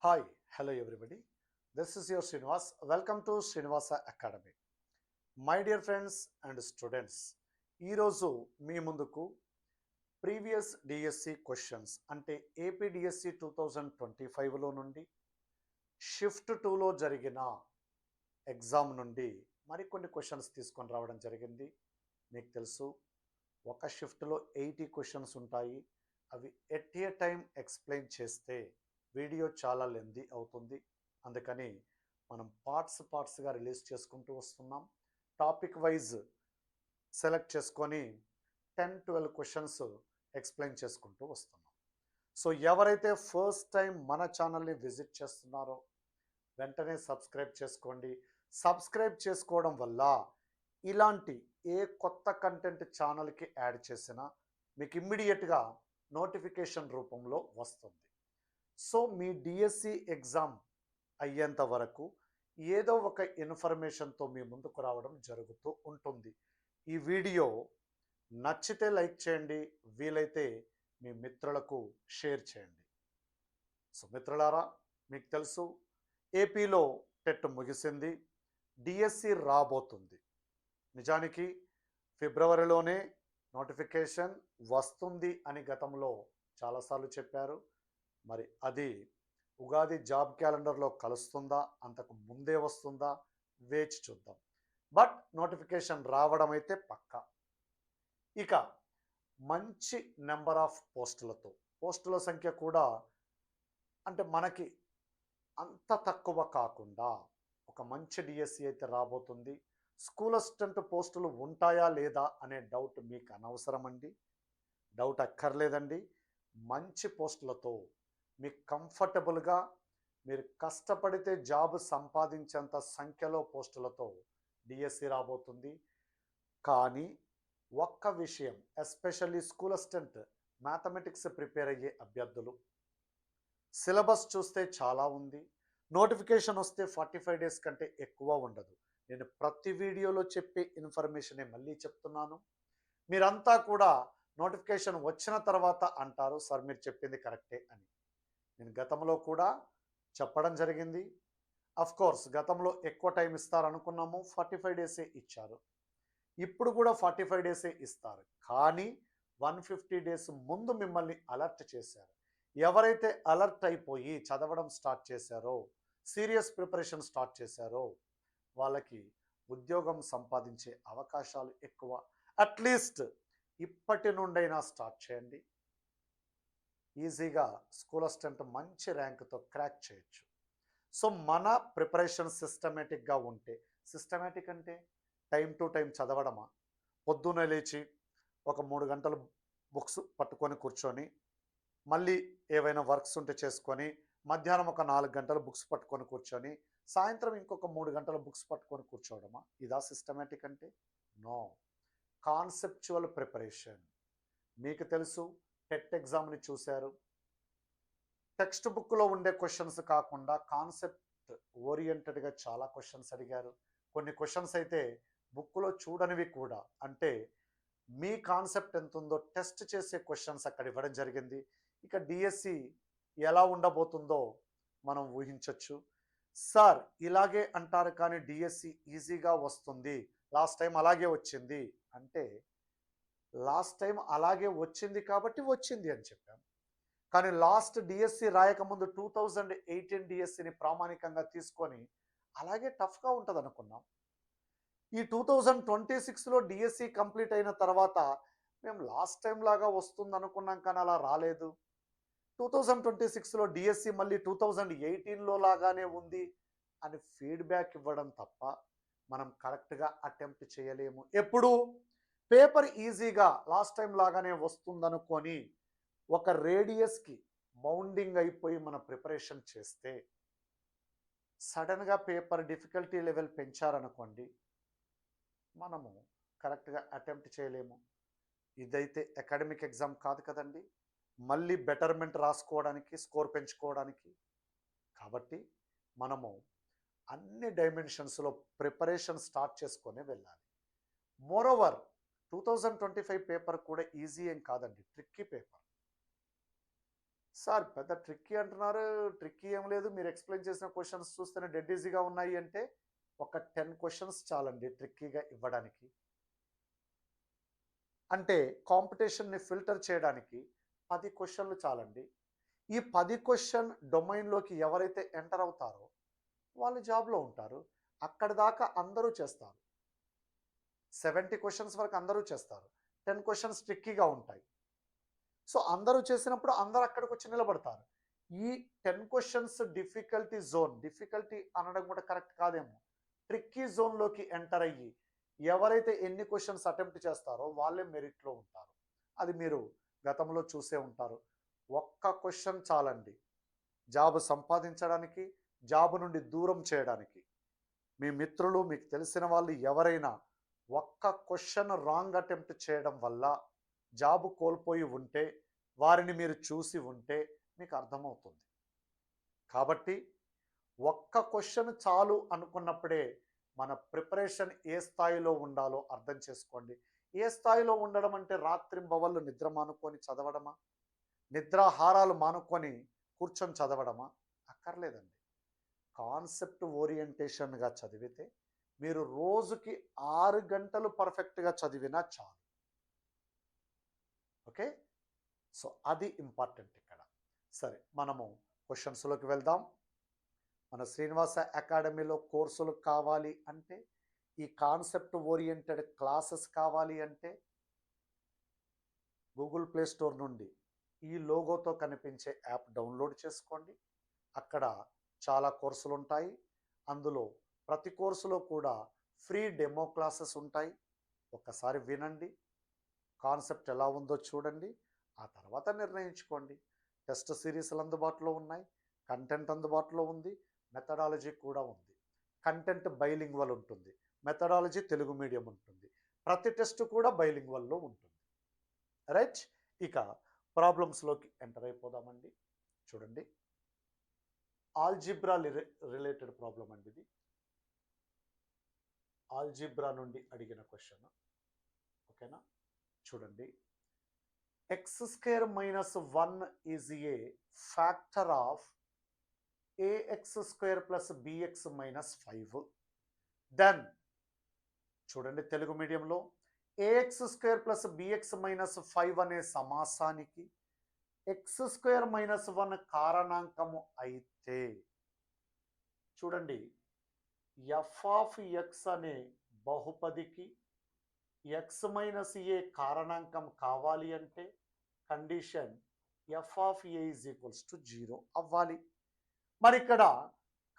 Hi, hello everybody. This is your Srinivas. Welcome to Srinivasa Academy. My dear friends and students, ఈరోజు మీ ముందుకు previous DSC questions అంటే AP DSC 2025లో నుండి shift 2లో జరిగిన exam నుండి మరికొన్ని క్వశ్చన్స్ తీసుకొని రావడం జరిగింది. మీకు తెలుసు ఒక షిఫ్ట్లో 80 క్వశ్చన్స్ ఉంటాయి. అవి ఎట్ ఏ టైం ఎక్స్ప్లెయిన్ చేస్తే వీడియో చాలా లెంతీ అవుతుంది. అందుకని మనం పార్ట్స్గా రిలీజ్ చేసుకుంటూ వస్తున్నాం. టాపిక్ వైజ్ సెలెక్ట్ చేసుకొని 10-12 క్వశ్చన్స్ ఎక్స్ప్లెయిన్ చేసుకుంటూ వస్తున్నాం. సో ఎవరైతే ఫస్ట్ టైం మన ఛానల్ని విజిట్ చేస్తున్నారో వెంటనే సబ్స్క్రైబ్ చేసుకోండి. సబ్స్క్రైబ్ చేసుకోవడం వల్ల ఇలాంటి ఏ కొత్త కంటెంట్ ఛానల్కి యాడ్ చేసినా మీకు ఇమ్మీడియట్గా నోటిఫికేషన్ రూపంలో వస్తుంది. సో మీ డిఎస్సి ఎగ్జామ్ అయ్యేంత వరకు ఏదో ఒక ఇన్ఫర్మేషన్తో మీ ముందుకు రావడం జరుగుతూ ఉంటుంది. ఈ వీడియో నచ్చితే లైక్ చేయండి, వీలైతే మీ మిత్రులకు షేర్ చేయండి. సో మిత్రులారా, మీకు తెలుసు ఏపీలో టెట్ ముగిసింది, డిఎస్సి రాబోతుంది. నిజానికి ఫిబ్రవరిలోనే నోటిఫికేషన్ వస్తుంది అని గతంలో చాలాసార్లు చెప్పారు. మరి అది ఉగాది జాబ్ క్యాలెండర్లో కలుస్తుందా, అంతకు ముందే వస్తుందా, వేచి చూద్దాం. బట్ నోటిఫికేషన్ రావడం అయితే పక్కా. ఇక మంచి నెంబర్ ఆఫ్ పోస్టుల సంఖ్య కూడా అంటే మనకి అంత తక్కువ కాకుండా ఒక మంచి డిఎస్సి అయితే రాబోతుంది. స్కూల్ అసిస్టెంట్ పోస్టులు ఉంటాయా లేదా అనే డౌట్ మీకు అనవసరం అండి, డౌట్ అక్కర్లేదండి. మంచి పోస్టులతో మీకు కంఫర్టబుల్గా మీరు కష్టపడితే జాబ్ సంపాదించేంత సంఖ్యలో పోస్టులతో డిఎస్సి రాబోతుంది. కానీ ఒక్క విషయం, especially school assistant mathematics prepare అయ్యే అభ్యర్థులు, సిలబస్ చూస్తే చాలా ఉంది. నోటిఫికేషన్ వస్తే 45 డేస్ కంటే ఎక్కువ ఉండదు. నేను ప్రతి వీడియోలో చెప్పే ఇన్ఫర్మేషనే మళ్ళీ చెప్తున్నాను. మీరంతా కూడా నోటిఫికేషన్ వచ్చిన తర్వాత అంటారు, సార్ మీరు చెప్పింది కరెక్టే అని. నేను గతంలో కూడా చెప్పడం జరిగింది. కోర్స్ గతంలో ఎక్కువ టైం ఇస్తారనుకున్నాము, 45 డేసే ఇచ్చారు. ఇప్పుడు కూడా 45 డేసే ఇస్తారు. కానీ 150 డేస్ ముందు మిమ్మల్ని అలర్ట్ చేశారు. ఎవరైతే అలర్ట్ అయిపోయి చదవడం స్టార్ట్ చేశారో, సీరియస్ ప్రిపరేషన్ స్టార్ట్ చేశారో వాళ్ళకి ఉద్యోగం సంపాదించే అవకాశాలు ఎక్కువ. అట్లీస్ట్ ఇప్పటి నుండైనా స్టార్ట్ చేయండి. ఈజీగా స్కూల్ అసిస్టెంట్ మంచి ర్యాంక్తో క్రాక్ చేయొచ్చు. సో మన ప్రిపరేషన్ సిస్టమేటిక్గా ఉంటే, సిస్టమేటిక్ అంటే టైం టు టైం చదవడమా, పొద్దున్నే లేచి ఒక 3 గంటలు బుక్స్ పట్టుకొని కూర్చొని మళ్ళీ ఏవైనా వర్క్స్ ఉంటే చేసుకొని మధ్యాహ్నం ఒక 4 గంటలు బుక్స్ పట్టుకొని కూర్చొని సాయంత్రం ఇంకొక 3 గంటల బుక్స్ పట్టుకొని కూర్చోవడమా? ఇదా సిస్టమేటిక్ అంటే? నో. Conceptual preparation. మీకు తెలుసు, టెట్ ఎగ్జామ్ని చూశారు. టెక్స్ట్ బుక్లో ఉండే క్వశ్చన్స్ కాకుండా కాన్సెప్ట్ ఓరియంటెడ్గా చాలా క్వశ్చన్స్ అడిగారు. కొన్ని క్వశ్చన్స్ అయితే బుక్లో చూడనివి కూడా. అంటే మీ కాన్సెప్ట్ ఎంత ఉందో టెస్ట్ చేసే క్వశ్చన్స్ అక్కడ ఇవ్వడం జరిగింది. ఇక డిఎస్సి ఎలా ఉండబోతుందో మనం ఊహించవచ్చు. సార్ ఇలాగే అంటారు కానీ డిఎస్సి ఈజీగా వస్తుంది, లాస్ట్ టైం అలాగే వచ్చింది అంటే, లాస్ట్ టైం అలాగే వచ్చింది కాబట్టి వచ్చింది అని చెప్పాం. కానీ లాస్ట్ డిఎస్సి రాయకముందు 2018 డిఎస్సిని ప్రామాణికంగా తీసుకొని అలాగే టఫ్గా ఉంటుంది అనుకున్నాం. ఈ 2026లో డిఎస్సి కంప్లీట్ అయిన తర్వాత మేము లాస్ట్ టైం లాగా వస్తుంది అనుకున్నాం, కానీ అలా రాలేదు. 2026లో డిఎస్సి మళ్ళీ 2018లో లాగానే ఉంది అని ఫీడ్బ్యాక్ ఇవ్వడం తప్ప మనం కరెక్ట్గా అటెంప్ట్ చేయలేము. ఎప్పుడు పేపర్ ఈజీగా లాస్ట్ టైం లాగానే వస్తుందనుకొని ఒక రేడియస్కి బౌండింగ్ అయిపోయి మన ప్రిపరేషన్ చేస్తే సడన్గా పేపర్ డిఫికల్టీ లెవెల్ పెంచారనుకోండి, మనము కరెక్ట్గా అటెంప్ట్ చేయలేము. ఇదైతే అకాడమిక్ ఎగ్జామ్ కాదు కదండి, మళ్ళీ బెటర్మెంట్ రాసుకోవడానికి, స్కోర్ పెంచుకోవడానికి. కాబట్టి మనము అన్ని డైమెన్షన్స్లో ప్రిపరేషన్ స్టార్ట్ చేసుకొని వెళ్ళాలి. మోరోవర్ 2025 పేపర్ కూడా ఈజీ ఏం కాదండి, ట్రిక్కీ పేపర్. సార్ పెద్ద ట్రిక్కీ అంటున్నారు. ట్రిక్కీ ఏం లేదు. మీరు ఎక్స్‌ప్లెయిన్ చేసిన క్వెషన్స్ చూస్తేనే డెడ్ ఈజీగా ఉన్నాయి అంటే, ఒక 10 క్వెషన్స్ చాలండి ట్రిక్కీగా ఇవ్వడానికి. అంటే కాంపిటీషన్‌ని ఫిల్టర్ చేయడానికి 10 క్వెషన్‌లు చాలండి. ఈ 10 క్వెషన్ డొమైన్‌లోకి ఎవరైతే ఎంటర్ అవుతారో, వాళ్ళు జాబ్‌లో ఉంటారు. అక్కడి దాకా అందరూ చేస్తారు. 70 క్వెషన్స్ వరకు అందరూ చేస్తారు. 10 క్వెషన్స్ ట్రిక్కీగా ఉంటాయి. సో, అందరూ చేసినప్పుడు అందరూ అక్కడికొచ్చి నిలబడతారు. ఈ 10 క్వెషన్స్ డిఫికల్టీ జోన్, డిఫికల్టీ అనడం కూడా కరెక్ట్ కాదేమో. ట్రిక్కీ జోన్‌లోకి ఎంటర్ అయ్యి, ఎవరైతే ఎన్ని క్వెషన్స్ అటెంప్ట్ చేస్తారో వాళ్ళే మెరిట్‌లో ఉంటారు. అది మీరు గతంలో చూసే ఉంటారు. ఒక్క క్వెషన్ చాలండి. జాబ్ సంపాదించడానికి, జాబ్ నుండి దూరం చేయడానికి. మీ మిత్రులు, మీకు తెలిసిన వాళ్ళు ఎవరైనా ఒక్క క్వెషన్ రాంగ్ అటెంప్ట్ చేయడం వల్ల జాబ్ కోల్పోయి ఉంటే, వారిని మీరు చూసి ఉంటే మీకు అర్థమవుతుంది. కాబట్టి ఒక్క క్వెషన్ చాలు అనుకున్నప్పుడే మన ప్రిపరేషన్ ఏ స్థాయిలో ఉండాలో అర్థం చేసుకోండి. ఏ స్థాయిలో ఉండడం అంటే రాత్రింబవళ్ళు నిద్ర మానుకొని చదవడమా? నిద్రాహారాలు మానుకొని కూర్చొని చదవడమా? అక్కర్లేదండి. కాన్సెప్ట్ ఓరియంటేషన్‌గా చదివితే మీరు రోజుకి 6 గంటలు పర్ఫెక్ట్‌గా చదివినా చాలు. ఓకే. సో, అది ఇంపార్టెంట్ ఇక్కడ. సరే, మనము క్వెషన్స్‌లోకి వెళ్దాం. మన శ్రీనివాస అకాడమీలో కోర్సులు కావాలి అంటే, ఈ కాన్సెప్ట్ ఓరియంటెడ్ క్లాసెస్ కావాలి అంటే, గూగుల్ ప్లే స్టోర్ నుండి ఈ లోగోతో కనిపించే యాప్ డౌన్లోడ్ చేసుకోండి. అక్కడ చాలా కోర్సులు ఉంటాయి. అందులో ప్రతి కోర్సులో కూడా ఫ్రీ డెమో క్లాసెస్ ఉంటాయి. ఒక్కసారి వినండి. కాన్సెప్ట్ ఎలా ఉందో చూడండి. ఆ తర్వాత నిర్ణయించుకోండి. టెస్ట్ సిరీస్‌లు అందుబాటులో ఉన్నాయి. కంటెంట్ అందుబాటులో ఉంది. మెథడాలజీ కూడా ఉంది. కంటెంట్ బైలింగ్వల్ ఉంటుంది. మెథడాలజీ తెలుగు మీడియం ఉంటుంది. ప్రతి టెస్ట్ కూడా బైలింగ్వల్‌లో ఉంటుంది. రైట్? ఇక ప్రాబ్లమ్స్‌లోకి ఎంటర్ అయిపోదామండి. చూడండి. ఆల్జీబ్రా రిలేటెడ్ ప్రాబ్లమ్ అండి ఇది. ఆల్జీబ్రా నుండి అడిగిన క్వెషన్. ఓకేనా? చూడండి. X square minus 1 is a factor of a x square plus b x minus 5. Then చూడండి తెలుగు మీడియంలో a x square plus b x minus 5 అనే సమాసానికి ఎక్స్ స్క్వేర్ మైనస్ 1 కారణాంకము అయితే, చూడండి, ఎఫ్ ఆఫ్ ఎక్స్ అనే బహుపదికి ఎక్స్ మైనస్ ఏ కారణాంకం కావాలి అంటే condition F of A is equals to 0 అవ్వాలి. మరి ఇక్కడ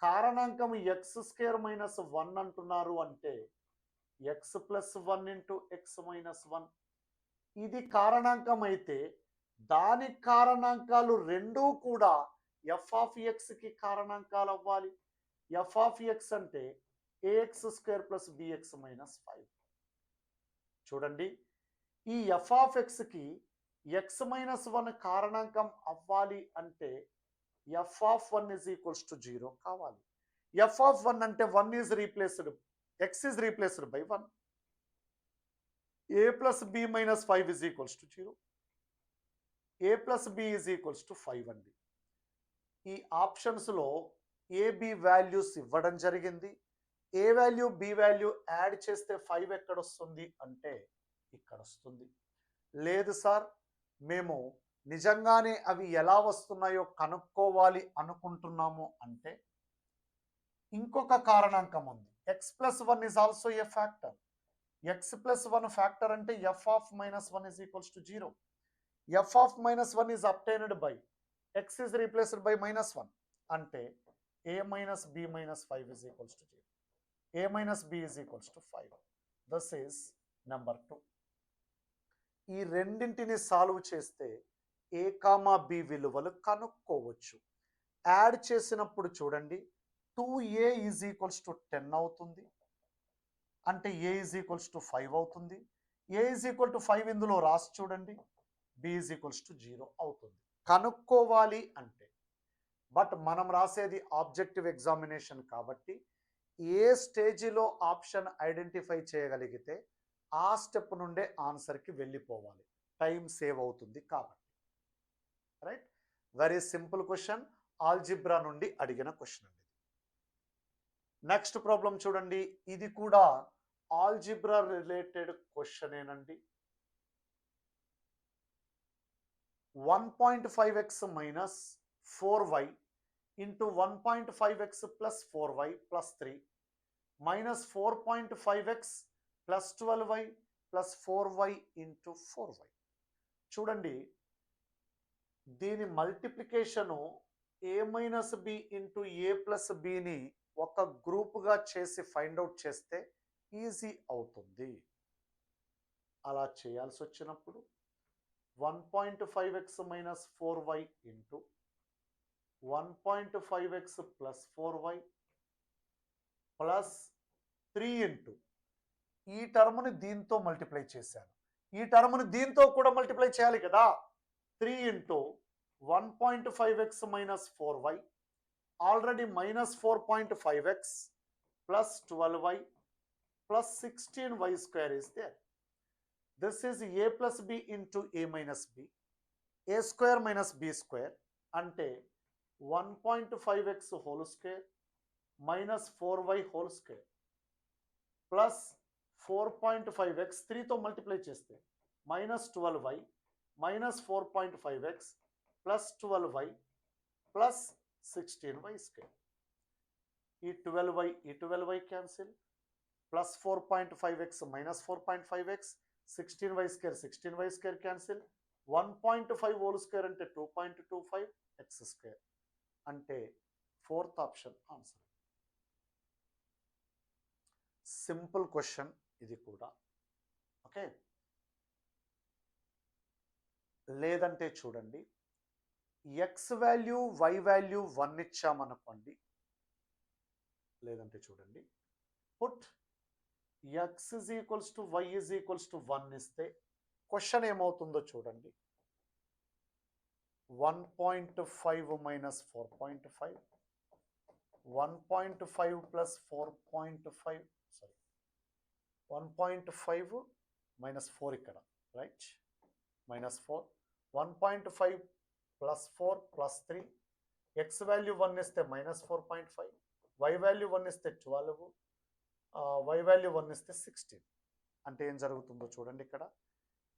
కారణాంకం ఎక్స్ స్క్వేర్ మైనస్ 1 అంటున్నారు అంటే X plus 1 into X minus 1 ఇది కారణాంకం అయితే, దాని కారణాంకాలు రెండూ కూడా ఎఫ్ ఆఫ్ ఎక్స్కి కారణాంకాలు అవ్వాలి. ఎఫ్ ఆఫ్ ఎక్స్ అంటే a x square plus b x minus 5. చూడండి, ఈ ఎఫ్ ఆఫ్ ఎక్స్కి ఎక్స్ మైనస్ 1 కారణాంకం అవ్వాలి అంటే f of 1 is equals to 0 కావాలి. ఎఫ్ ఆఫ్ 1 అంటే 1 is replaced, x is replaced by 1. A plus b minus 5 is equals to 0. A plus b is equals to 5 అండి. ఈ ఆప్షన్స్లో ఏబి వాల్యూస్ ఇవ్వడం జరిగింది. A value b value add చేస్తే 5 ఎక్కడొస్తుంది అంటే ఇక్కడ వస్తుంది. లేదు సార్, మేము నిజంగానే అవి ఎలా వస్తున్నాయో కనుక్కోవాలి అనుకుంటున్నాము అంటే ఇంకొక కారణాంకం ఉంది. X plus 1 is also a factor. X plus 1 factor అంటే f of minus 1 is equals to 0. F of minus 1 is obtained by x is replaced by minus 1 అంటే a minus b minus 5 is equals to 0. A minus b is equals to 5. This is number 2. ఈ రెండింటిని solve చేస్తే ఏ comma B విలువలు కనుక్కోవచ్చు. Add చేసినప్పుడు చూడండి, 2a is equals to 10 అవుతుంది. అంటే ఏ ఈజ్ ఈక్వల్స్ టు 5 అవుతుంది. ఏ ఈజ్ ఈక్వల్ టు 5 ఇందులో రాసి చూడండి, బి ఈజ్ ఈక్వల్స్ టు 0 అవుతుంది. కనుక్కోవాలి అంటే, బట్ మనం రాసేది ఆబ్జెక్టివ్ ఎగ్జామినేషన్ కాబట్టి ఏ స్టేజిలో ఆప్షన్ ఐడెంటిఫై చేయగలిగితే ఆ స్టెప్ నుండే ఆన్సర్కి వెళ్ళిపోవాలి. టైం సేవ్ అవుతుంది కాబట్టి. Right? Very simple question, algebra నుండి అడిగిన క్వశ్చన్ అండి. నెక్స్ట్ ప్రాబ్లం చూడండి, ఇది కూడా ఆల్జిబ్రా రిలేటెడ్ క్వశ్చన్ ఏనండి. 1.5x minus 4y into 1.5x plus 4y plus 3 minus 4.5x plus 12y plus 4y into 4y. చూడండి, దీని multiplication a minus b into a plus బిని ఒక గ్రూప్గా చేసి ఫైండ్ అవుట్ చేస్తే ఈజీ అవుతుంది. అలా చేయాల్సి వచ్చినప్పుడు 1.5x minus 4y into 1.5x plus 4y plus 3 into ఈ టర్మ్ని దీంతో మల్టిప్లై చేశాను, ఈ టర్మ్ని దీంతో కూడా మల్టిప్లై చేయాలి కదా. 3 into 1.5x minus 4y, already minus 4.5x plus 12y plus 16y square is there. This is a plus b into a minus b, a square minus b square అంటే 1.5x whole square minus 4y whole square plus 4.5x 3తో multiply చేస్తే minus 12y minus 4.5x plus 12y plus 16y square. ఈ 12y cancel, plus 4.5x minus 4.5x, 16y square cancel, 1.5 whole square అంటే 2.25 x square అంటే fourth option answer. Simple question ఇది కూడా. Okay, లేదంటే చూడండి, X value y value 1 ఇచ్చామనుకోండి, లేదంటే చూడండి, put x is equals to y is equals to 1 ఇస్తే question ఏమవుతుందో చూడండి. 1.5 minus 4.5, 1.5 plus 4.5, సారీ 1.5 minus 4 ఇక్కడ, right, minus 4, 1.5 plus 4 plus 3, x value 1 ఇస్తే minus 4.5, y వాల్యూ 1 ఇస్తే 12, y వాల్యూ 1 ఇస్తే 16. అంటే ఏం జరుగుతుందో చూడండి, ఇక్కడ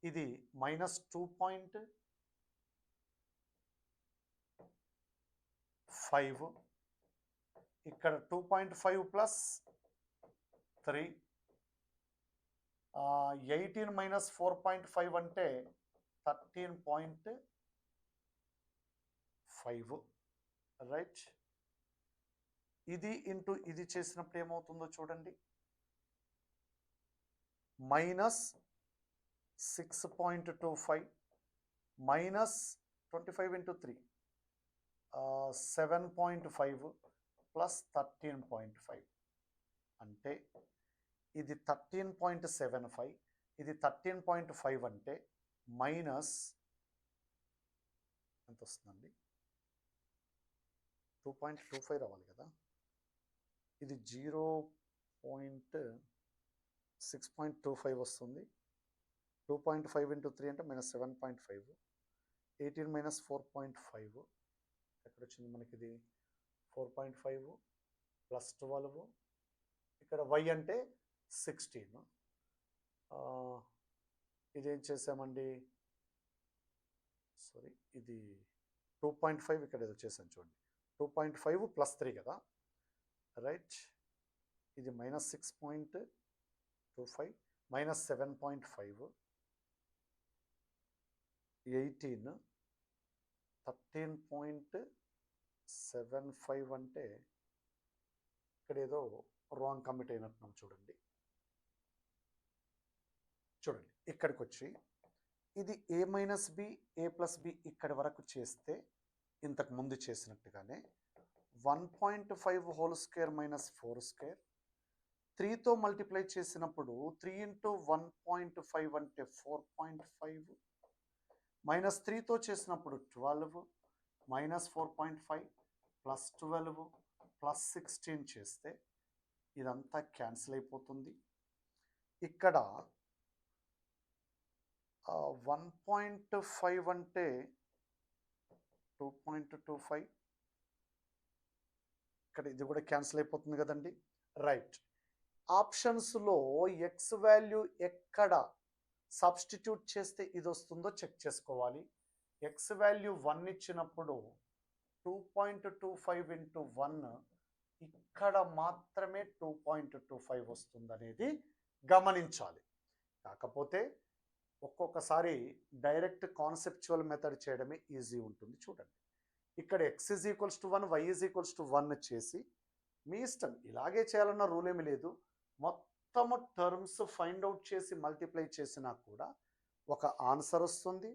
ఇది మైనస్ 2.5, ఇక్కడ 2.5 ప్లస్ 3, 18 మైనస్ 4.5 అంటే 13.5, రైట్. ఇది ఇంటూ ఇది చేసినప్పుడు ఏమవుతుందో చూడండి, మైనస్ 6.25 మైనస్ 25 ఇంటూ 3, 7.5 ప్లస్ 13.5 అంటే ఇది 13.75, ఇది 13.5 అంటే మైనస్ ఎంత వస్తుందండి, 2.25 రావాలి కదా. ఇది 0.6.25 వస్తుంది. 2.5 ఇంటూ 3 అంటే మైనస్ 7.5, 18 మైనస్ 4.5 ఎక్కడ వచ్చింది మనకి, ఇది 4.5 ప్లస్ 12, ఇక్కడ y అంటే 16, ఇదేం చేసామండి, సారీ ఇది 2.5 ఇక్కడ ఏదో చేశాను చూడండి, 2.5 ప్లస్ 3 కదా, రైట్. ఇది మైనస్ 6.25 మైనస్ 7.5, 18, 13.75 అంటే ఇక్కడ ఏదో రాంగ్ కమిట్ అయినట్టున్నాం చూడండి. చూడండి ఇక్కడికి వచ్చి ఇది a minus b a plus b ఇక్కడి వరకు చేస్తే ఇంతకు ముందు చేసినట్టుగానే 1.5 హోల్ స్క్వేర్ మైనస్ 4 స్క్వేర్ 3తో మల్టిప్లై చేసినప్పుడు 3 ఇంటూ 1.5 అంటే 4.5 మైనస్ 3తో చేసినప్పుడు 12 మైనస్ 4.5 ప్లస్ 12 ప్లస్ 16 చేస్తే ఇదంతా క్యాన్సిల్ అయిపోతుంది. ఇక్కడ 1.5 అంటే 2.25 ఇక్కడ ఇది కూడా క్యాన్సిల్ అయిపోతుంది కదండి. రైట్, ఆప్షన్స్లో ఎక్స్ వాల్యూ ఎక్కడ సబ్స్టిట్యూట్ చేస్తే ఇది వస్తుందో చెక్ చేసుకోవాలి. ఎక్స్ వాల్యూ 1 ఇచ్చినప్పుడు 2.25 ఇంటూ 1 ఇక్కడ మాత్రమే 2.25 వస్తుందనేది గమనించాలి. కాకపోతే ఒక్కొక్కసారి డైరెక్ట్ కాన్సెప్చువల్ మెథడ్ చేయడమే ఈజీ ఉంటుంది. చూడండి, ఇక్కడ x is equals to 1, y is equals to 1 చేసి మీ ఇష్టం, ఇలాగే చేయాలన్న రూల్ ఏమి లేదు. మొత్తము టర్మ్స్ ఫైండ్ అవుట్ చేసి మల్టిప్లై చేసినా కూడా ఒక ఆన్సర్ వస్తుంది.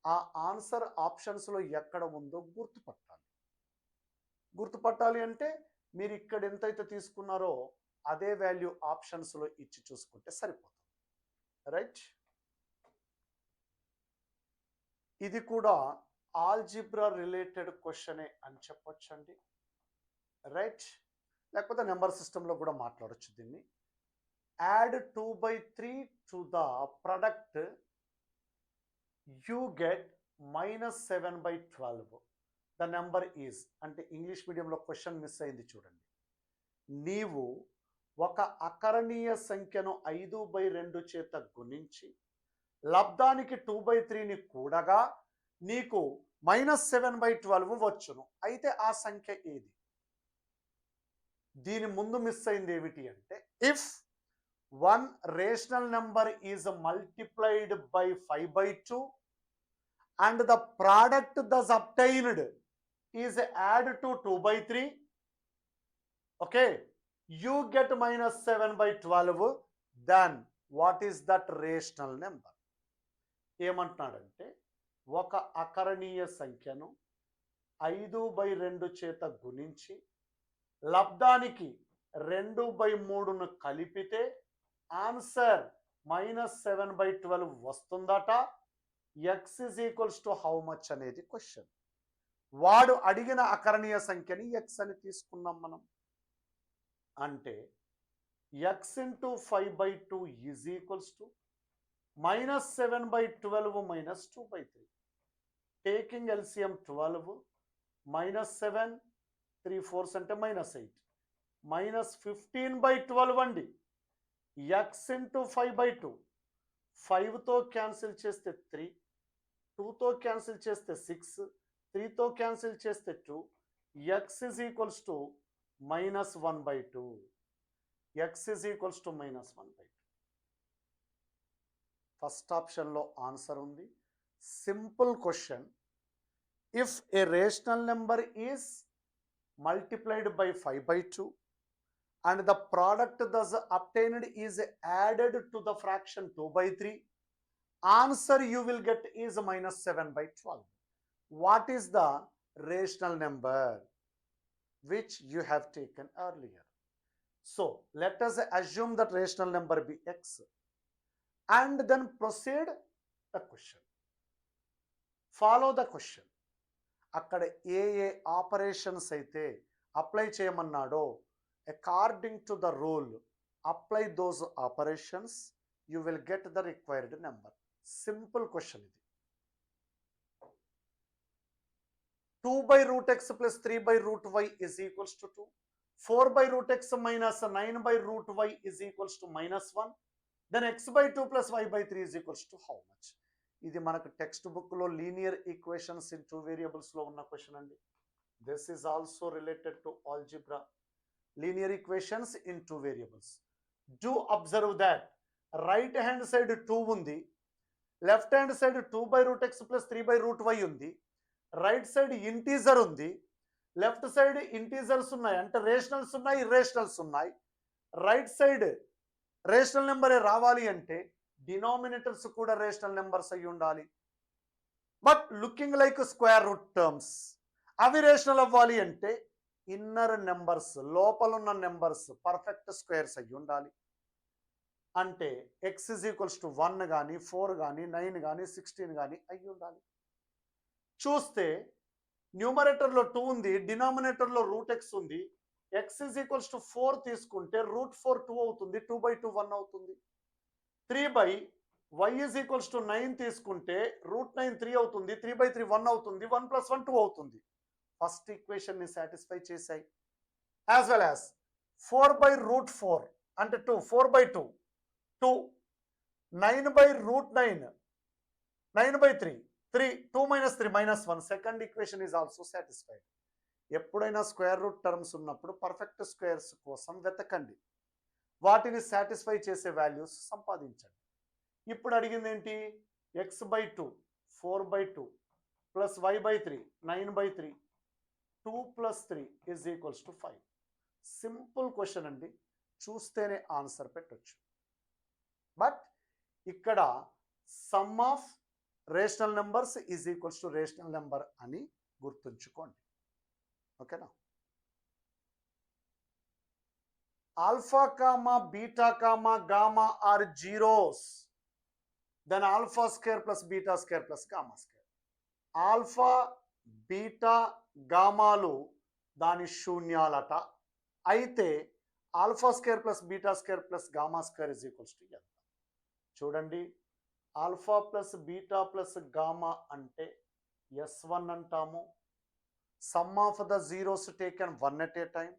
ఆ ఆన్సర్ ఆప్షన్స్లో ఎక్కడ ఉందో గుర్తుపట్టాలి అంటే మీరు ఇక్కడ ఎంతైతే తీసుకున్నారో అదే వాల్యూ ఆప్షన్స్లో ఇచ్చి చూసుకుంటే సరిపోతుంది. రైట్, ఇది కూడా ఆల్జిబ్రా రిలేటెడ్ క్వశ్చనే అని చెప్పొచ్చండి. రైట్, లేకపోతే నెంబర్ సిస్టంలో కూడా మాట్లాడొచ్చు దీన్ని. Add 2/3 to the product you get -7/12 the number is, అంటే ఇంగ్లీష్ మీడియంలో క్వశ్చన్ మిస్ అయింది చూడండి. నీవు ఒక అకరణీయ సంఖ్యను 5/2 చేత గుణించి లబ్ధానికి 2/3ని కూడగా నీకు -7/12 వచ్చును. అయితే ఆ సంఖ్య ఏది? దీని ముందు మిస్ అయింది ఏమిటి అంటే, if one rational number is multiplied by 5/2 and the product thus obtained is added to 2/3, okay, you get -7/12, then what is that rational number? ఏమంటున్నాడంటే, ఒక అకరణీయ సంఖ్యను 5/2 చేత గుణించి లబ్ధానికి 2/3ను కలిపితే ఆన్సర్ -7/12 వస్తుందట. x is equals to how much అనేది question. వాడు అడిగిన అకరణీయ సంఖ్యని x అని తీసుకున్నాం మనం. అంటే x into 5/2 is equals to -7/12 minus 2/3. Taking LCM 12 -7 3/4 అంటే -8 -15/12 అండి. x into 5/2 5తో క్యాన్సిల్ చేస్తే 3, 2తో క్యాన్సిల్ చేస్తే 6, 3తో క్యాన్సిల్ చేస్తే 2, x is equals to -1/2. x is equals to -1/2. First ఆప్షన్లో ఆన్సర్ ఉంది. Simple question. If a rational number is multiplied by 5/2 and the product thus obtained is added to the fraction 2/3, answer you will get is -7/12. What is the rational number which you have taken earlier? So let us assume that rational number be x and then proceed the question. Follow the question. అక్కడ ఏ operations అయితే apply చేయమన్నాడో according to the rule, apply those operations, you will get the required number. Simple question ఇది. 2/√x plus 3/√y is equals to 2. 4/√x minus 9/√y is equals to -1. Then x/2 plus y/3 is equals to how much? ఇది మనకు text బుక్లో linear equations in 2 వేరియబుల్స్లో ఉన్న question అండి. This is also related to algebra. Linear equations in 2 variables. Do observe that right hand side 2 undi, left hand side 2/√x plus 3/√y undi, right side integer undi, left side integers unnai ante rationals unnai irrationals unnai. Right side rational number రావాలి అంటే denominators కూడా rational numbers అయి ఉండాలి. But looking like square root terms, అవి rational అవ్వాలి అంటే inner numbers, లోపలున్న numbers perfect squares అయ్యి ఉండాలి. అంటే x is equals to 1 కానీ 4 కానీ 9 కానీ 16 కానీ అయ్యి ఉండాలి. చూస్తే న్యూమరేటర్లో 2 ఉంది, డినామినేటర్లో √x ఉంది. x is equals to 4 తీసుకుంటే √4 2 అవుతుంది, 2/2 1 అవుతుంది. 3/√x y is equals to 9 తీసుకుంటే √9 3 అవుతుంది, 3/3 1 అవుతుంది, 1 + 1 2 అవుతుంది. ఫస్ట్ ఈక్వేషన్ని సాటిస్ఫై చేశాయి. యాజ్ వెల్ యాజ్ 4/√4 అంటే 2, 4/2 2, 9/√9 9/3 3, 2 - 3 -1. Second equation is also satisfied. ఎప్పుడైనా స్క్వేర్ రూట్ టర్మ్స్ ఉన్నప్పుడు పర్ఫెక్ట్ స్క్వేర్స్ కోసం వెతకండి, వాటిని సాటిస్ఫై చేసే వాల్యూస్ సంపాదించండి. ఇప్పుడు అడిగింది ఏంటి? x/2 4/2 plus y/3 9/3 2 + 3 = 5. Simple question అండి, చూస్తేనే ఆన్సర్ పెట్టొచ్చు. బట్ ఇక్కడ sum of rational numbers is equals to rational number అని గుర్తుంచుకోండి. ఓకేనా? Alpha comma beta comma gamma are zeros, then alpha square plus beta square plus gamma square. Alpha beta గామాలు దాని శూన్యాలట. అయితే alpha square plus beta square plus gamma square is equals to ఎంత? చూడండి, alpha plus beta plus gamma అంటే S1 అంటాము. Sum of the zeros taken 1 at a time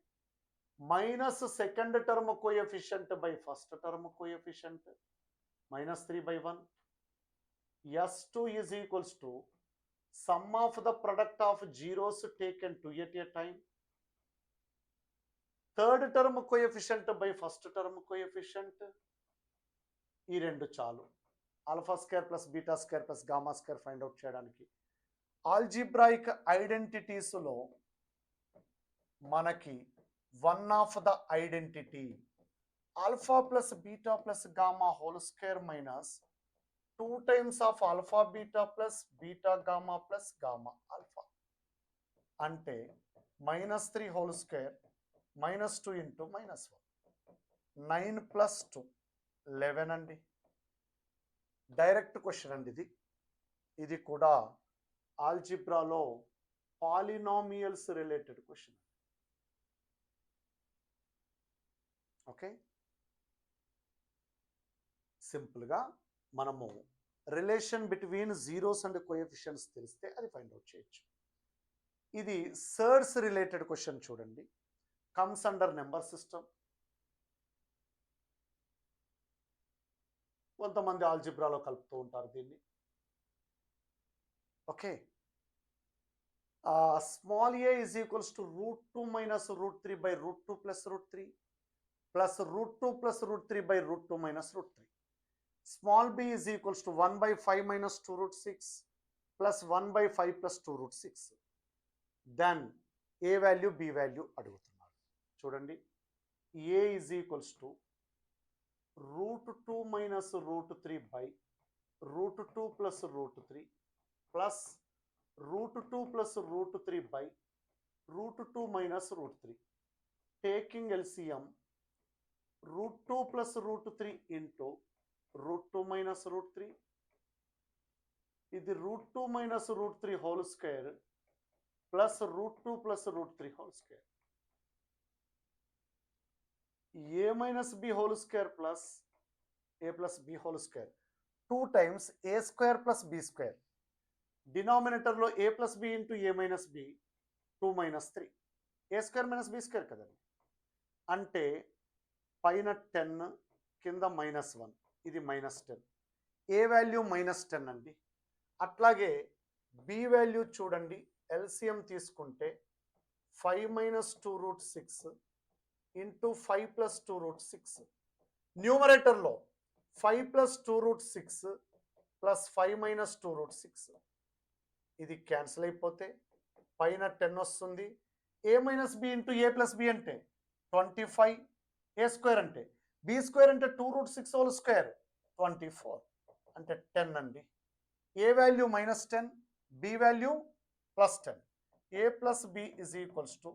minus second term coefficient by first term coefficient -3/1. S2 is equals to some of the product of zeros taken 2 at a time third term coefficient by first term coefficient. ఈ రెండు చాలు alpha square plus beta square plus gamma square find out చేయడానికి. Algebraic ఐడెంటిటీస్లో మనకి one of the identity alpha plus beta plus gamma whole square minus 2 times of alpha beta plus beta gamma plus gamma alpha అంటే -3 whole square -2 into -1 9 + 2 11 అండి. Direct question అండి ఇది. ఇది కూడా ఆల్జిబ్రాలో polynomials related question. Okay, సింపుల్గా మనము relation between zeros and coefficients తెలిస్తే అది ఫైండ్ అవుట్ చేయొచ్చు. ఇది సర్డ్స్ రిలేటెడ్ క్వశ్చన్. చూడండి, కమ్స్ అండర్ నెంబర్ సిస్టమ్. కొంతమంది ఆల్జిబ్రాలో కలుపుతూ ఉంటారు దీన్ని. Okay, small a is equals to √2 - √3/√2 + √3 plus √2 + √3/√2 - √3. Small b is equals to 1/5 - 2√6 plus 1/5 + 2√6. Then a value b value అడుగుతున్నారు. చూడండి, a is equals to √2 - √3/√2 + √3 plus √2 + √3/√2 - √3. Taking LCM √2 + √3 into √2 - √3. ఇది √2 - √3 whole square plus √2 + √3 whole square. a - b whole square plus a + b whole square 2 times a² + b square. డినామినేటర్లో a + b into a - b 2 - 3 a² - b square కదండి. అంటే పైన 10 కింద -1, ఇది -10. ఏ value -10 అండి. అట్లాగే B value చూడండి, ఎల్సిఎం తీసుకుంటే 5 - 2√6 ఇంటూ 5 + 2√6. న్యూమరేటర్లో 5 + 2√6 ప్లస్ 5 - 2√6. ఇది క్యాన్సిల్ అయిపోతే పైన 10 వస్తుంది. a - b into a + b అంటే 25. a² అంటే b² అంటే 2√6 హోల్ స్క్వేర్ 24 అంటే 10 అండి. A value -10, b value +10. a + b is equals to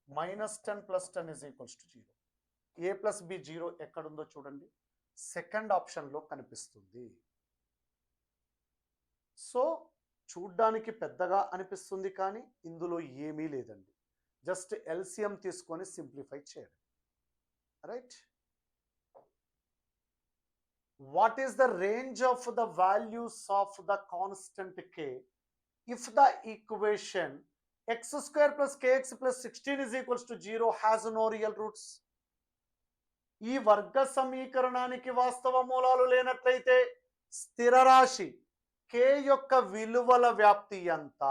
-10 + 10 is equals to 0. a + b 0 ఎక్కడుందో చూడండి, సెకండ్ ఆప్షన్లో కనిపిస్తుంది. సో చూడ్డానికి పెద్దగా అనిపిస్తుంది, కానీ ఇందులో ఏమీ లేదండి. జస్ట్ ఎల్సిఎం తీసుకొని సింప్లిఫై చేయడం. Right, what is the range of the values of the constant k if the equation x square plus kx plus 16 is equals to 0 has no real roots? ఈ వర్గ సమీకరణానికి వాస్తవ మూలాలు లేనట్లయితే స్థిర రాశి k యొక్క విలువల వ్యాప్తి ఎంత?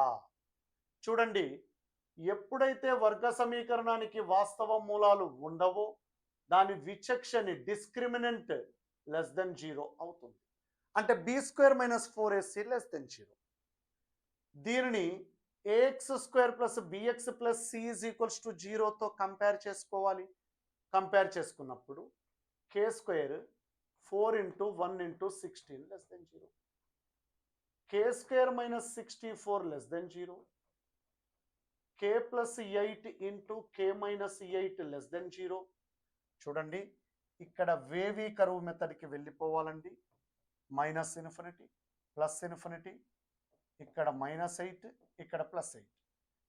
చూడండి, ఎప్పుడైతే వర్గ సమీకరణానికి వాస్తవ మూలాలు ఉండవో దాని విచక్షణ డిస్క్రిమినెంట్ లెస్ దెన్ 0 అవుతుంది. అంటే b square minus 4ac less than 0. దీనిని ax square plus bx plus c is equals to 0తో కంపేర్ చేసుకోవాలి. కంపేర్ చేసుకున్నప్పుడు k square 4 into 1 into 16 less than 0, k square minus 64 less than 0, k plus 8 into k minus 8 less than 0. చూడండి, ఇక్కడ wavy curve మెథడ్కి వెళ్ళిపోవాలండి. Minus infinity plus infinity, ఇక్కడ -8 ఇక్కడ +8.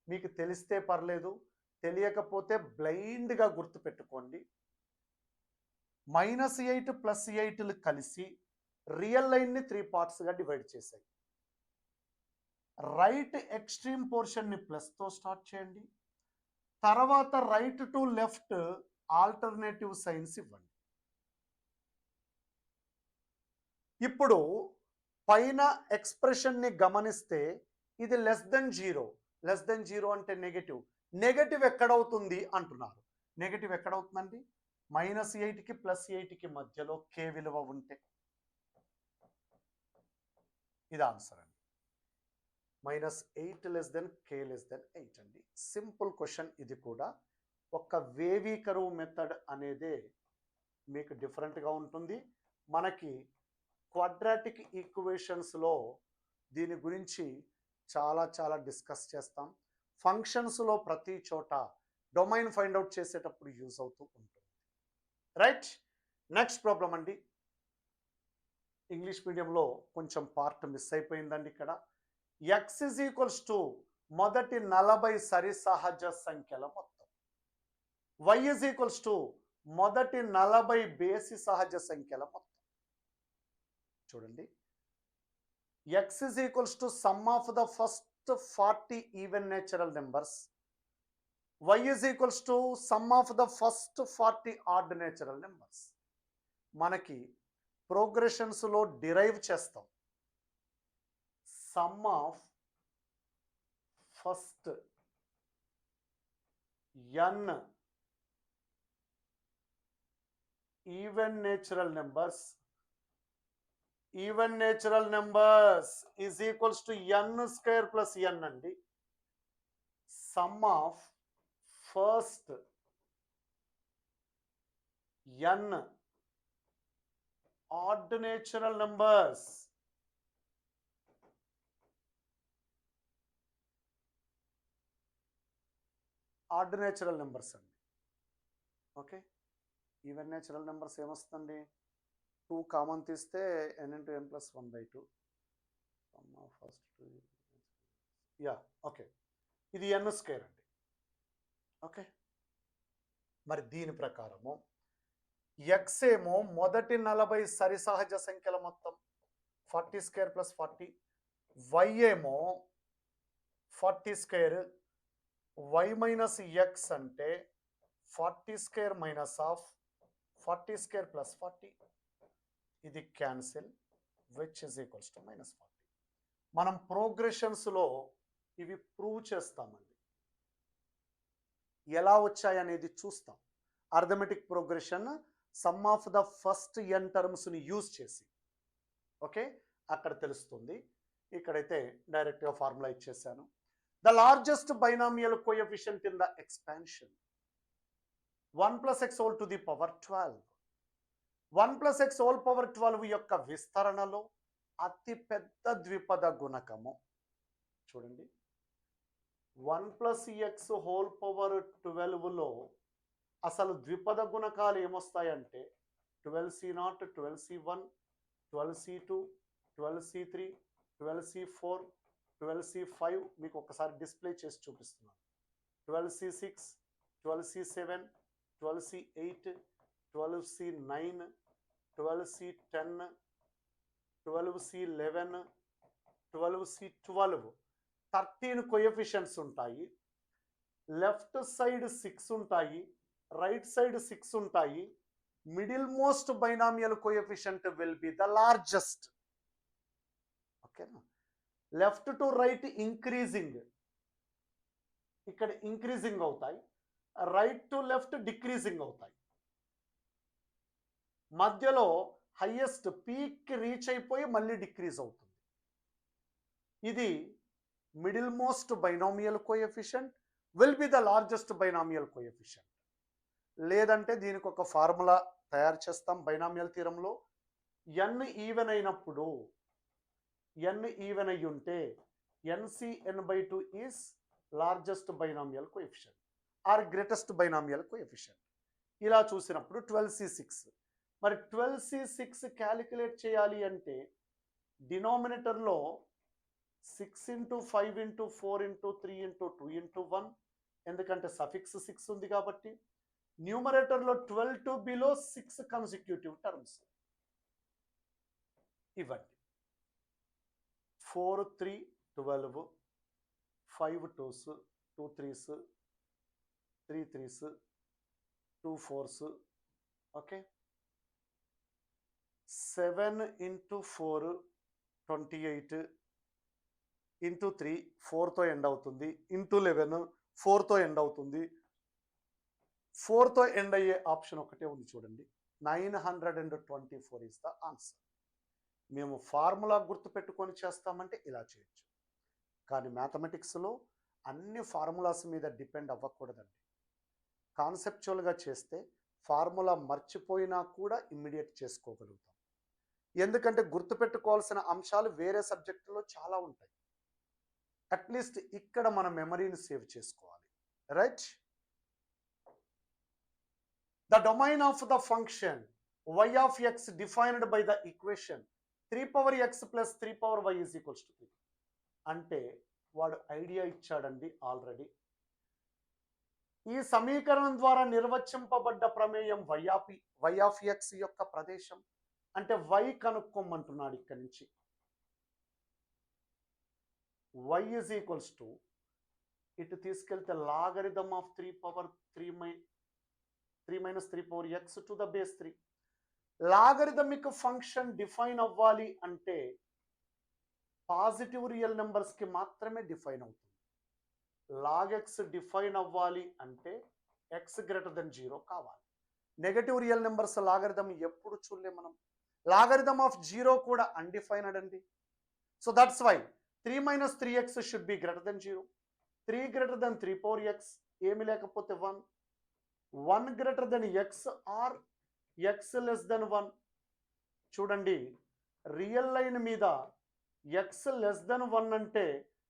మీకు తెలిస్తే పర్లేదు, తెలియకపోతే బ్లైండ్గా గుర్తుపెట్టుకోండి. -8 +8లు కలిసి రియల్ లైన్ని 3 పార్ట్స్గా డివైడ్ చేశాయి. రైట్ ఎక్స్ట్రీమ్ పోర్షన్ని ప్లస్తో స్టార్ట్ చేయండి. తర్వాత right to left alternative science ఇవ్వండి. ఇప్పుడు పైన ఎక్స్ప్రెషన్ని గమనిస్తే ఇది లెస్ దెన్ 0. లెస్ దెన్ 0 అంటే నెగటివ్. నెగటివ్ ఎక్కడవుతుంది అంటున్నారు. నెగటివ్ ఎక్కడవుతుందండి? -8కి +8కి మధ్యలో k విలువ ఉంటే ఇది ఆన్సర్ అండి. -8 less then k less than 8 అండి. సింపుల్ క్వశ్చన్ ఇది కూడా. ఒక వేవీ కర్వ్ మెథడ్ అనేదే మీకు డిఫరెంట్గా ఉంటుంది. మనకి క్వాడ్రాటిక్ ఈక్వేషన్స్లో దీని గురించి చాలా డిస్కస్ చేస్తాం. ఫంక్షన్స్లో ప్రతి చోట డొమైన్ ఫైండ్ అవుట్ చేసేటప్పుడు యూజ్ అవుతూ ఉంటుంది. రైట్, నెక్స్ట్ ప్రాబ్లం అండి. ఇంగ్లీష్ మీడియంలో కొంచెం పార్ట్ మిస్ అయిపోయిందండి. ఇక్కడ x ఈజ్ ఈక్వల్స్ టు మొదటి 40 సరి సహజ సంఖ్యల మొత్తం, y ఈజ్ ఈక్వల్స్ టు మొదటి 40 బేసి సహజ సంఖ్యల మొత్తం. చూడండి, x is equals to sum of the first 40 even natural numbers, y is equals to sum of the first 40 odd natural numbers. మనకి ప్రోగ్రెషన్స్లో డిరైవ్ చేస్తాం. Sum of first n even natural numbers is equals to n square plus n అండి. Sum of first n odd natural numbers అండి. Okay, even natural numbers ఏమొస్తుంది? 2 common తీస్తే n into n plus 1/2. First okay, ఇది n square అండి. ఓకే, మరి దీని ప్రకారము x ఏమో మొదటి 40 సరి సహజ సంఖ్యల మొత్తం 40 స్క్వేర్ ప్లస్ 40, y ఏమో 40 స్క్వేర్, y మైనస్ x అంటే 40 square minus of 40 square plus 40. ఇది cancel, which is equals to -40. మనం ప్రోగ్రెషన్స్లో ఇవి ప్రూవ్ చేస్తామండి. ఎలా వచ్చాయనేది చూస్తాం. Arithmetic progression sum of the first n టర్మ్స్ని యూజ్ చేసి, ఓకే, అక్కడ తెలుస్తుంది. ఇక్కడైతే డైరెక్ట్గా ఫార్ములా ఇచ్చేసాను. The largest binomial coefficient in the expansion 1 + x whole to the power 12. 1 + x whole power 12 యొక్క విస్తరణలో అతి పెద్ద ద్విపద గుణకము. చూడండి, 1 + x హోల్ పవర్ 12లో అసలు ద్విపద గుణకాలు ఏమొస్తాయంటే 12c0, 12c1, 12c2, 12c3, 12c4, 12c5. మీకు ఒకసారి డిస్ప్లే చేసి చూపిస్తున్నాను. 12c6, 12c7, 12c8, 12c9, 12C10, 12C11, 12C12, 13 coefficients ఉంటాయి. లెఫ్ట్ సైడ్ 6 ఉంటాయి, రైట్ సైడ్ 6 ఉంటాయి. Middle most binomial coefficient will be the largest. ఓకేనా? లెఫ్ట్ టు రైట్ ఇంక్రీజింగ్, ఇక్కడ increasing అవుతాయి. రైట్ టు లెఫ్ట్ డిక్రీజింగ్ అవుతాయి. మధ్యలో హైయెస్ట్ పీక్ రీచ్ అయిపోయి మళ్ళీ డిక్రీజ్ అవుతుంది. ఇది middle most binomial coefficient will be the largest binomial coefficient. లేదంటే దీనికి ఒక ఫార్ములా తయారు చేస్తాం బైనామియల్ థియరంలో. n ఈవెన్ అయినప్పుడు, n ఈవెన్ అయి ఉంటే NC(n/2) is largest binomial coefficient or greatest binomial coefficient. ఇలా చూసినప్పుడు 12C6. మరి 12C6 క్యాలిక్యులేట్ చేయాలి అంటే డినామినేటర్లో 6 × 5 × 4 × 3 × 2 × 1, ఎందుకంటే సఫిక్స్ 6 ఉంది కాబట్టి. న్యూమరేటర్లో 12 to below 6 కన్సిక్యూటివ్ టర్మ్స్ ఇవ్వండి. 4 3 12, 5 2s, 2 3s, 3 3s, 2 4s. Okay, 7 × 4 28, into 3 4తో ఎండ్ అవుతుంది, ఇంటూ 11 4తో ఎండ్ అవుతుంది. 4తో ఎండ్ అయ్యే ఆప్షన్ ఒకటే ఉంది చూడండి. 924 ఈస్ ద ఆన్సర్. మేము ఫార్ములా గుర్తుపెట్టుకొని చేస్తామంటే ఇలా చేయొచ్చు, కానీ మ్యాథమెటిక్స్లో అన్ని ఫార్ములాస్ మీద డిపెండ్ అవ్వకూడదండి. కాన్సెప్చువల్గా చేస్తే ఫార్ములా మర్చిపోయినా కూడా ఇమ్మీడియట్ చేసుకోగలుగుతాం. ఎందుకంటే గుర్తుపెట్టుకోవాల్సిన అంశాలు వేరే సబ్జెక్టులో చాలా ఉంటాయి. అట్లీస్ట్ ఇక్కడ మన మెమరీని సేవ్ చేసుకోవాలి, right? The domain of the function y of x defined by the equation 3x plus 3y is equals to 3. అంటే వాడు ఐడియా ఇచ్చాడండి ఆల్రెడీ. ఈ సమీకరణం ద్వారా నిర్వచింపబడ్డ ప్రమేయం y of x యొక్క ప్రదేశం అంటే y కనుక్కోమంటున్నాడు. ఇక్కడి నుంచి y is equals to, ఇటు తీసుకెళ్తే logarithm of 3 minus 3x to the base 3. Logarithmic function define అవ్వాలి అంటే పాజిటివ్ రియల్ నెంబర్స్కి మాత్రమే డిఫైన్ అవుతుంది. లాగ్ ఎక్స్ డిఫైన్ అవ్వాలి అంటే ఎక్స్ గ్రేటర్ దెన్ 0 కావాలి. నెగటివ్ రియల్ నెంబర్స్ లాగరిథం ఎప్పుడు చూడలేం మనం. లాగరిథం ఆఫ్ 0 కూడా అన్డిఫైన్డ్ అండి. So that's why 3 minus 3x should be greater than 0. 3 greater than 3x, ఏమి లేకపోతే 1. 1 greater than x or x less than 1. చూడండి, రియల్ లైన్ మీద x less than 1 అంటే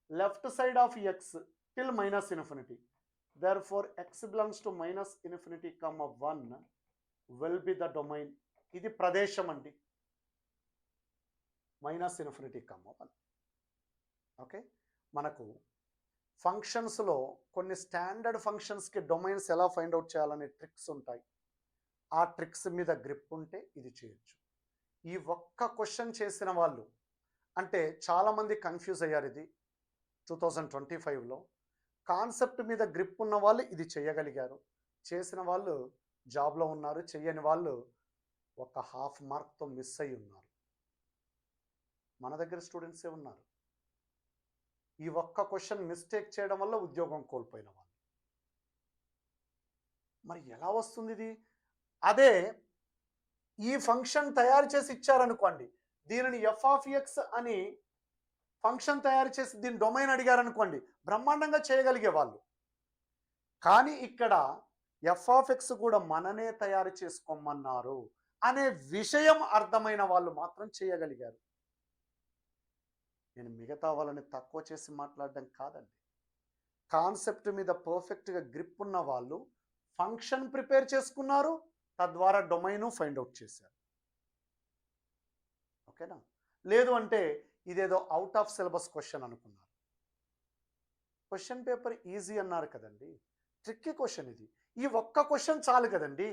left side of x till -∞. therefore x belongs to -∞, 1 will be the domain. ఇది ప్రదేశం అండి, -∞, 1. Okay, మనకు ఫంక్షన్స్లో కొన్ని స్టాండర్డ్ ఫంక్షన్స్కి డొమైన్స్ ఎలా ఫైండ్ అవుట్ చేయాలనే ట్రిక్స్ ఉంటాయి. ఆ ట్రిక్స్ మీద గ్రిప్ ఉంటే ఇది చేయొచ్చు. ఈ ఒక్క క్వశ్చన్ చేసిన వాళ్ళు అంటే చాలామంది కన్ఫ్యూజ్ అయ్యారు. ఇది 2025లో కాన్సెప్ట్ మీద గ్రిప్ ఉన్న వాళ్ళు ఇది చేయగలిగారు. చేసిన వాళ్ళు జాబ్లో ఉన్నారు, చెయ్యని వాళ్ళు ఒక ½ మార్క్తో మిస్ అయ్యి ఉన్నారు. మన దగ్గర స్టూడెంట్సే ఉన్నారు. ఈ ఒక్క క్వశ్చన్ మిస్టేక్ చేయడం వల్ల ఉద్యోగం కోల్పోయిన వాళ్ళు. మరి ఎలా వస్తుంది ఇది? అదే ఈ ఫంక్షన్ తయారు చేసి ఇచ్చారనుకోండి, దీనిని f(x) అని ఫంక్షన్ తయారు చేసి దీని డొమైన్ అడిగారనుకోండి, బ్రహ్మాండంగా చేయగలిగే వాళ్ళు. కానీ ఇక్కడ f(x) కూడా మననే తయారు చేసుకోమన్నారు అనే విషయం అర్థమైన వాళ్ళు మాత్రం చేయగలిగారు. నేను మిగతా వాళ్ళని తక్కువ చేసి మాట్లాడడం కాదండి. కాన్సెప్ట్ మీద పర్ఫెక్ట్గా గ్రిప్ ఉన్న వాళ్ళు ఫంక్షన్ ప్రిపేర్ చేసుకున్నారు, తద్వారా డొమైను ఫైండ్ అవుట్ చేశారు. ఓకేనా? లేదు అంటే ఇదేదో అవుట్ ఆఫ్ సిలబస్ క్వశ్చన్ అనుకున్నారు. క్వశ్చన్ పేపర్ ఈజీ అన్నారు కదండి, ట్రిక్కీ క్వశ్చన్ ఇది. ఈ ఒక్క క్వశ్చన్ చాలు కదండి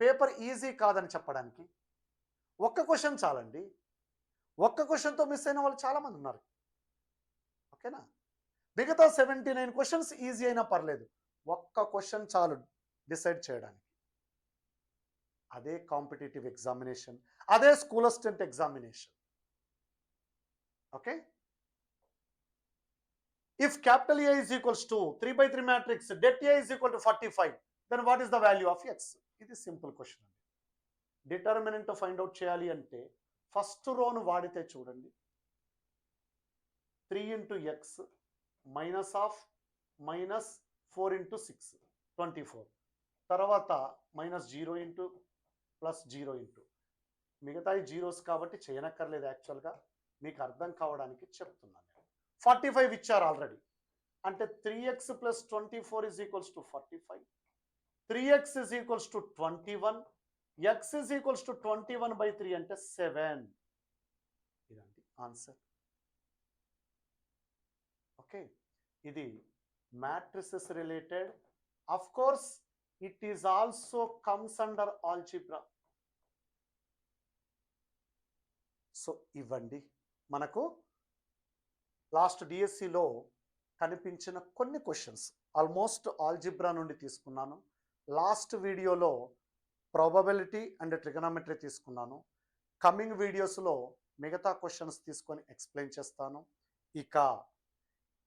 పేపర్ ఈజీ కాదని చెప్పడానికి. ఒక్క క్వశ్చన్ చాలండి. ఒక్క క్వశ్చన్‌తో మిస్ అయిన వాళ్ళు చాలామంది ఉన్నారు. ఓకేనా? మిగతా 79 క్వశ్చన్స్ ఈజీ అయినా పర్లేదు. ఒక్క క్వశ్చన్ చాలు డిసైడ్ చేయడానికి. అదే కాంపిటీటివ్ ఎగ్జామినేషన్, అదే school assistant examination. Okay? If capital A is equals to 3/3 matrix, det A is equal to 45, then what is the value of x? ఇది సింపుల్ క్వశ్చన్ అండి. Determinant find out చేయాలి అంటే first రోను వాడితే చూడండి, 3 into X minus of minus 4 into 6 24, తర్వాత minus 0 into plus 0 into, మిగతాయి zeros కాబట్టి చేయనక్కర్లేదు. యాక్చువల్గా మీకు అర్థం కావడానికి చెప్తున్నాను. 45 ఇచ్చారు ఆల్రెడీ, అంటే 3x plus 24 is equals to 45, 3x is equals to 21, x is equals to 21/3 అంటే 7. ఇదండి ఆన్సర్. ఓకే, ఇది matrices related. Of course it is also comes under algebra. So ఇవ్వండి మనకు లాస్ట్ డిఎస్సిలో కనిపించిన కొన్ని క్వశ్చన్స్. ఆల్మోస్ట్ ఆల్జిబ్రా నుండి తీసుకున్నాను. లాస్ట్ వీడియోలో ప్రాబబిలిటీ అండ్ ట్రిగనోమెట్రీ తీసుకున్నాను. కమింగ్ వీడియోస్లో మిగతా క్వశ్చన్స్ తీసుకొని ఎక్స్ప్లెయిన్ చేస్తాను. ఇక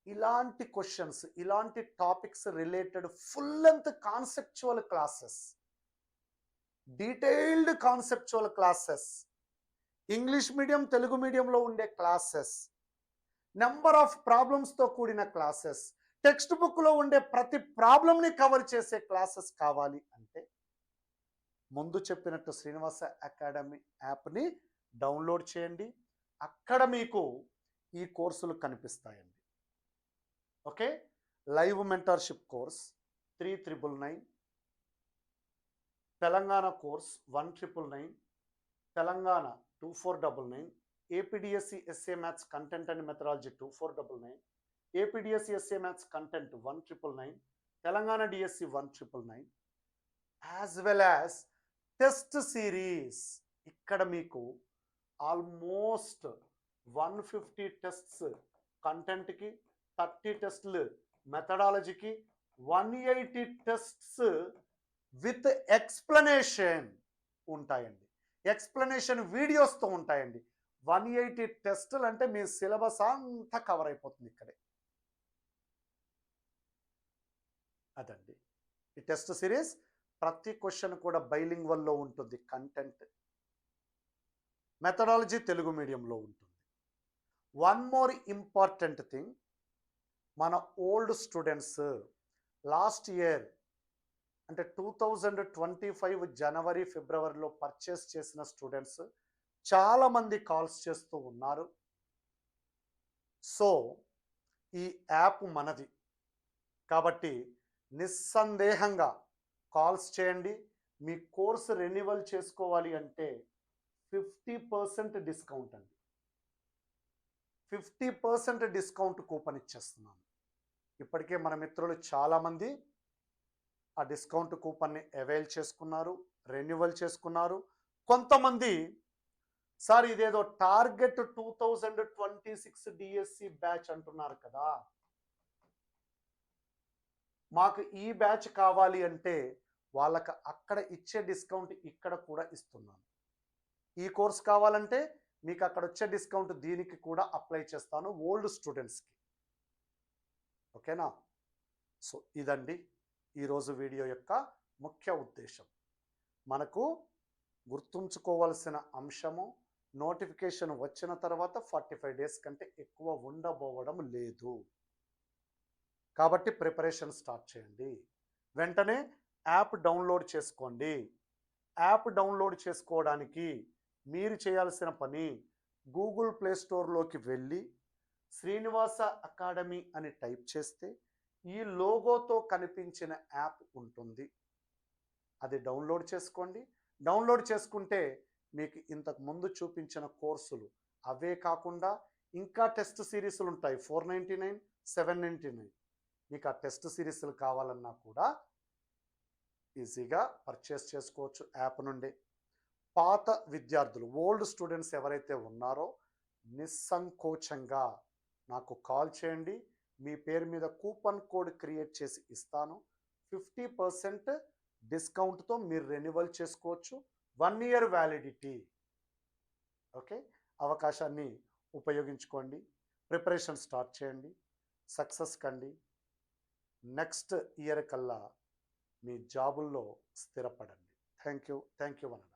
ఇలాంటి క్వశ్చన్స్, ఇలాంటి topics related full length conceptual classes, detailed conceptual classes, English medium Telugu మీడియంలో ఉండే క్లాసెస్, నెంబర్ ఆఫ్ ప్రాబ్లమ్స్తో కూడిన క్లాసెస్, టెక్స్ట్ బుక్లో ఉండే ప్రతి ప్రాబ్లమ్ని కవర్ చేసే క్లాసెస్ కావాలి అంటే ముందు చెప్పినట్టు శ్రీనివాస అకాడమీ యాప్ని డౌన్లోడ్ చేయండి. అక్కడ మీకు ఈ కోర్సులు కనిపిస్తాయండి. Okay, live mentorship course 3,999, Telangana course 1,999, Telangana 2,499, APDSC SA Maths Content and Methodology 2,499, APDSC SA Maths Content 1,999, Telangana DSC 1,999, as well as test series. ఇక్కడ మీకు ఆల్మోస్ట్ 150 టెస్ట్స్ కంటెంట్కి, 30 టెస్ట్లు మెథడాలజీకి, 180 టెస్ట్స్ విత్ ఎక్స్ప్లెనేషన్ ఉంటాయండి. ఎక్స్ప్లెనేషన్ వీడియోస్తో ఉంటాయండి. 180 టెస్టులు అంటే మీ సిలబస్ అంతా కవర్ అయిపోతుంది ఇక్కడే. అదండి ఈ టెస్ట్ సిరీస్. ప్రతి క్వశ్చన్ కూడా బైలింగ్వల్లో ఉంటుంది. కంటెంట్ మెథడాలజీ తెలుగు మీడియంలో ఉంటుంది. వన్ మోర్ ఇంపార్టెంట్ థింగ్, మన ఓల్డ్ స్టూడెంట్స్ లాస్ట్ ఇయర్ అంటే 2025 జనవరి ఫిబ్రవరిలో పర్చేస్ చేసిన స్టూడెంట్స్ చాలామంది కాల్స్ చేస్తూ ఉన్నారు. సో ఈ యాప్ మనది కాబట్టి నిస్సందేహంగా కాల్స్ చేయండి. మీ కోర్సు రెన్యువల్ చేసుకోవాలి అంటే 50% డిస్కౌంట్ అండి. 50% డిస్కౌంట్ కూపన్ ఇచ్చేస్తున్నాను. ఇప్పటికే మన మిత్రులు చాలామంది ఆ డిస్కౌంట్ కూపన్ని అవైల్ చేసుకున్నారు, రెన్యువల్ చేసుకున్నారు. కొంతమంది సార్ ఇదేదో టార్గెట్ 2026 డిఎస్సి బ్యాచ్ అంటున్నారు కదా, మాకు ఈ బ్యాచ్ కావాలి అంటే వాళ్ళకి అక్కడ ఇచ్చే డిస్కౌంట్ ఇక్కడ కూడా ఇస్తున్నాను. ఈ కోర్స్ కావాలంటే మీకు అక్కడ వచ్చే డిస్కౌంట్ దీనికి కూడా అప్లై చేస్తాను ఓల్డ్ స్టూడెంట్స్కి. ఓకేనా? సో ఇదండి ఈరోజు వీడియో యొక్క ముఖ్య ఉద్దేశం. మనకు గుర్తుంచుకోవాల్సిన అంశము, నోటిఫికేషన్ వచ్చిన తర్వాత 45 డేస్ కంటే ఎక్కువ ఉండబోవడం లేదు. కాబట్టి ప్రిపరేషన్ స్టార్ట్ చేయండి. వెంటనే యాప్ డౌన్లోడ్ చేసుకోండి. యాప్ డౌన్లోడ్ చేసుకోవడానికి మీరు చేయాల్సిన పని, గూగుల్ ప్లే స్టోర్లోకి వెళ్ళి శ్రీనివాస అకాడమీ అని టైప్ చేస్తే ఈ లోగోతో కనిపించిన యాప్ ఉంటుంది. అది డౌన్లోడ్ చేసుకోండి. డౌన్లోడ్ చేసుకుంటే మీకు ఇంతకు ముందు చూపించిన కోర్సులు అవే కాకుండా ఇంకా టెస్ట్ సిరీస్లు ఉంటాయి. 499, 799. మీకు ఆ టెస్ట్ సిరీస్లు కావాలన్నా కూడా ఈజీగా పర్చేస్ చేసుకోవచ్చు యాప్ నుండి. పాత విద్యార్థులు ఓల్డ్ స్టూడెంట్స్ ఎవరైతే ఉన్నారో నిస్సంకోచంగా నాకు కాల్ చేయండి. మీ పేరు మీద కూపన్ కోడ్ క్రియేట్ చేసి ఇస్తాను. 50% డిస్కౌంట్తో మీరు రెన్యువల్ చేసుకోవచ్చు. 1 ఇయర్ వ్యాలిడిటీ. ఓకే, అవకాశాన్ని ఉపయోగించుకోండి. ప్రిపరేషన్ స్టార్ట్ చేయండి. సక్సెస్ కండి. నెక్స్ట్ ఇయర్ కల్లా మీ జాబుల్లో స్థిరపడండి. Thank you వనన.